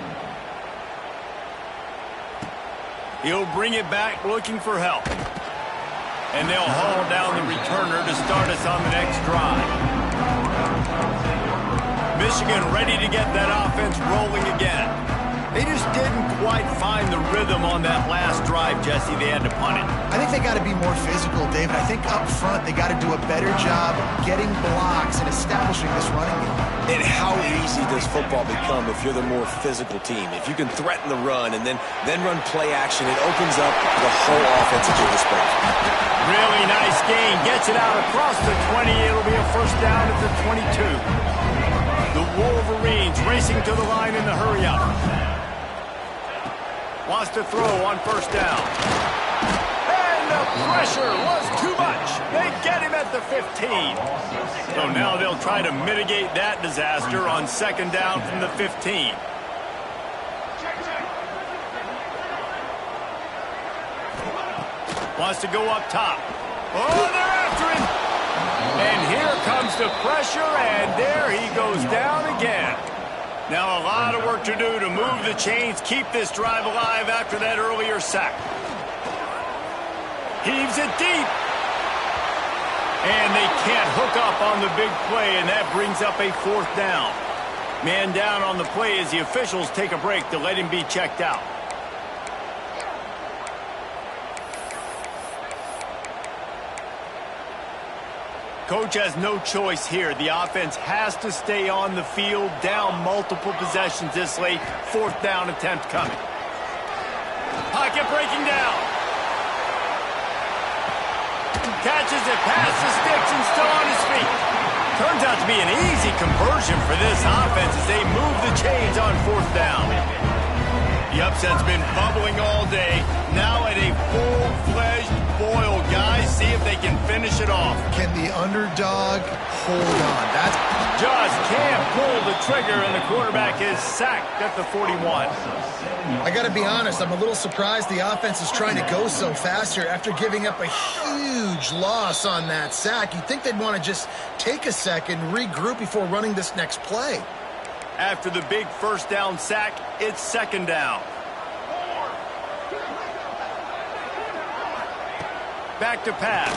He'll bring it back looking for help. And they'll haul down the returner to start us on the next drive. Michigan ready to get that offense rolling again. They just didn't quite find the rhythm on that last drive, Jesse. They had to punt it. I think they got to be more physical, David. I think up front they got to do a better job getting blocks and establishing this running game. And how easy does football become if you're the more physical team? If you can threaten the run and then run play action, it opens up the whole offense at your disposal. Really nice gain. Gets it out across the 20. It'll be a first down at the 22. The Wolverines racing to the line in the hurry-up. Wants to throw on first down. And the pressure was too much. They get him at the 15. So now they'll try to mitigate that disaster on second down from the 15. Wants to go up top. Oh, they're after him. And here comes the pressure, and there he goes down again. Now a lot of work to do to move the chains, keep this drive alive after that earlier sack. Heaves it deep. And they can't hook up on the big play, and that brings up a 4th down. Man down on the play as the officials take a break to let him be checked out. Coach has no choice here. The offense has to stay on the field, down multiple possessions this late. 4th down attempt coming. Pocket breaking down. Catches it past the sticks and still on his feet. Turns out to be an easy conversion for this offense as they move the chains on 4th down. The upset's been bubbling all day. Now at a full-fledged boil, guys. See if they can finish it off. Can the underdog hold on? That's just can't pull the trigger, and the quarterback is sacked at the 41. I got to be honest, I'm a little surprised the offense is trying to go so fast here after giving up a huge loss on that sack. You'd think they'd want to just take a second, regroup before running this next play. After the big 1st down sack, it's 2nd down. Back to pass.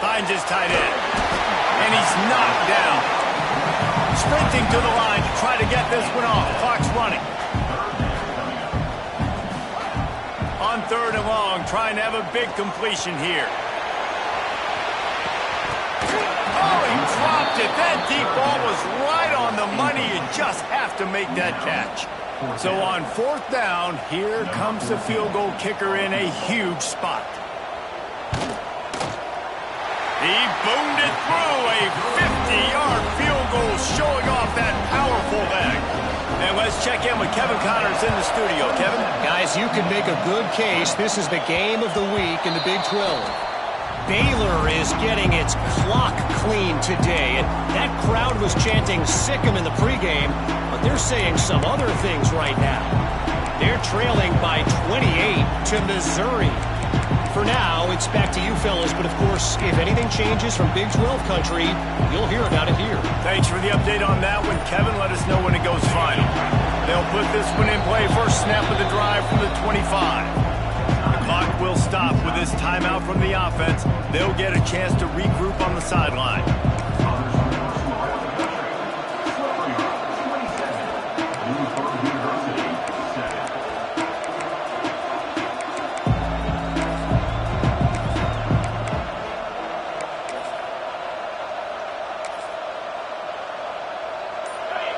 Finds his tight end. And he's knocked down. Sprinting to the line to try to get this one off. Clock's running. On 3rd and long, trying to have a big completion here. Oh, he dropped it. That deep ball was right on the money. You just have to make that catch. So on 4th down, here comes the field goal kicker in a huge spot. He boomed it through. A 50-yard field goal showing off that powerful leg. And let's check in with Kevin Connors in the studio. Kevin? Guys, you can make a good case. This is the game of the week in the Big 12. Baylor is getting its clock clean today, and that crowd was chanting "sick 'em" in the pregame, but they're saying some other things right now. They're trailing by 28 to Missouri. For now, it's back to you fellas, but of course, if anything changes from Big 12 country, you'll hear about it here. Thanks for the update on that one, Kevin. Let us know when it goes final. They'll put this one in play. First snap of the drive from the 25. Clock will stop with this timeout from the offense. They'll get a chance to regroup on the sideline.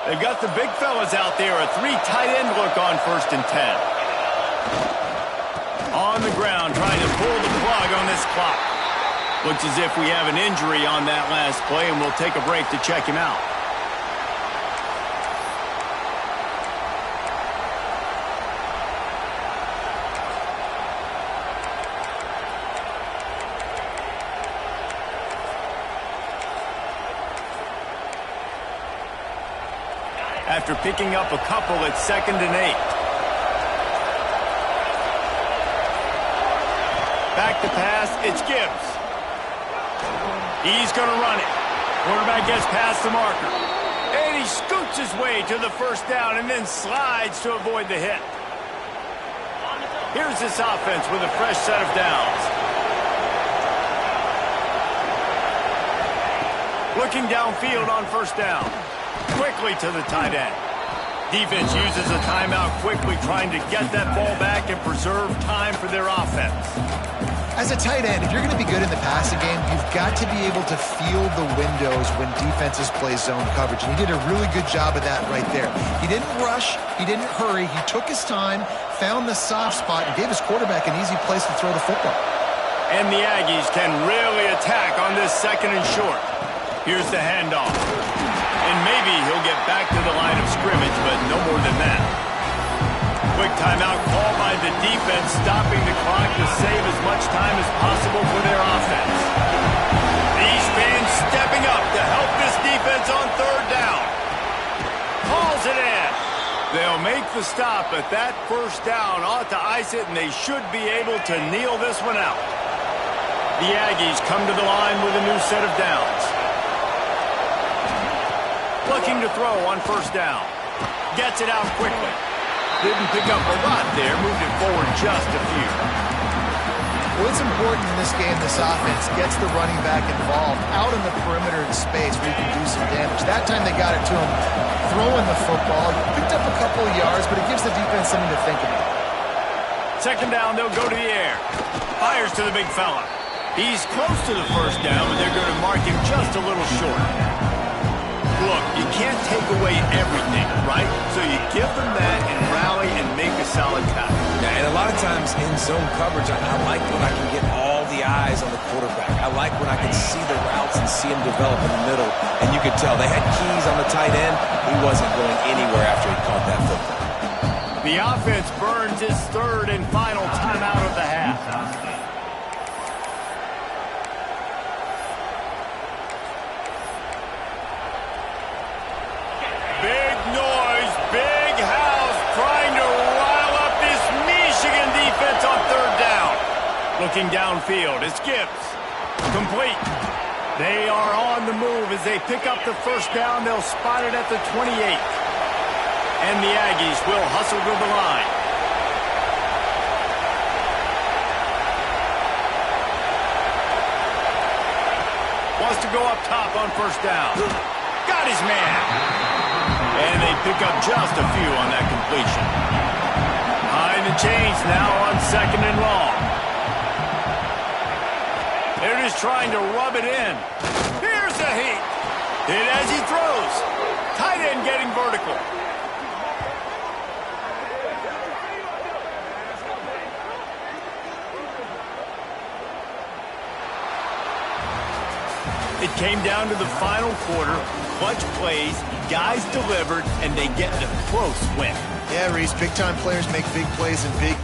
They've got the big fellas out there. A 3 tight end look on 1st and 10. On the ground, trying to pull the plug on this clock. Looks as if we have an injury on that last play, and we'll take a break to check him out. After picking up a couple, it's 2nd and 8. Back to pass, it's Gibbs. He's going to run it. Quarterback gets past the marker. And he scoots his way to the 1st down and then slides to avoid the hit. Here's this offense with a fresh set of downs. Looking downfield on 1st down. Quickly to the tight end. Defense uses a timeout quickly, trying to get that ball back and preserve time for their offense. As a tight end, if you're going to be good in the passing game, you've got to be able to feel the windows when defenses play zone coverage. And he did a really good job of that right there. He didn't rush. He didn't hurry. He took his time, found the soft spot, and gave his quarterback an easy place to throw the football. And the Aggies can really attack on this 2nd and short. Here's the handoff. And maybe he'll get back to the line of scrimmage, but no more than that. Quick timeout call by the defense, stopping the clock to save as much time as possible for their offense. These fans stepping up to help this defense on 3rd down. Calls it in. They'll make the stop, but that first down ought to ice it, and they should be able to kneel this one out. The Aggies come to the line with a new set of downs. Looking to throw on first down. Gets it out quickly. Didn't pick up a lot there, moved it forward just a few. Well, it's important in this game, this offense gets the running back involved out in the perimeter in space where you can do some damage. That time they got it to him throwing the football. Picked up a couple of yards, but it gives the defense something to think about. Second down, they'll go to the air. Fires to the big fella. He's close to the first down, but they're going to mark him just a little short. Look, you can't take away everything, right? So you give them that and rally and make a solid tackle. Yeah, and a lot of times in zone coverage, I like when I can get all the eyes on the quarterback. I like when I can see the routes and see him develop in the middle. And you could tell they had keys on the tight end. He wasn't going anywhere after he caught that football. The offense burns its third and final timeout of the half. Big noise, big house, trying to rile up this Michigan defense on third down. Looking downfield, it's Gibbs. Complete. They are on the move as they pick up the first down. They'll spot it at the 28. And the Aggies will hustle to the line. Wants to go up top on first down. Got his man. And they pick up just a few on that completion. Behind the chains now on second and long. They're just trying to rub it in. Here's a hit. Hit as he throws. Tight end getting vertical. It came down to the final quarter. Clutch plays, guys delivered, and they get the close win. Yeah, Reese, big-time players make big plays in big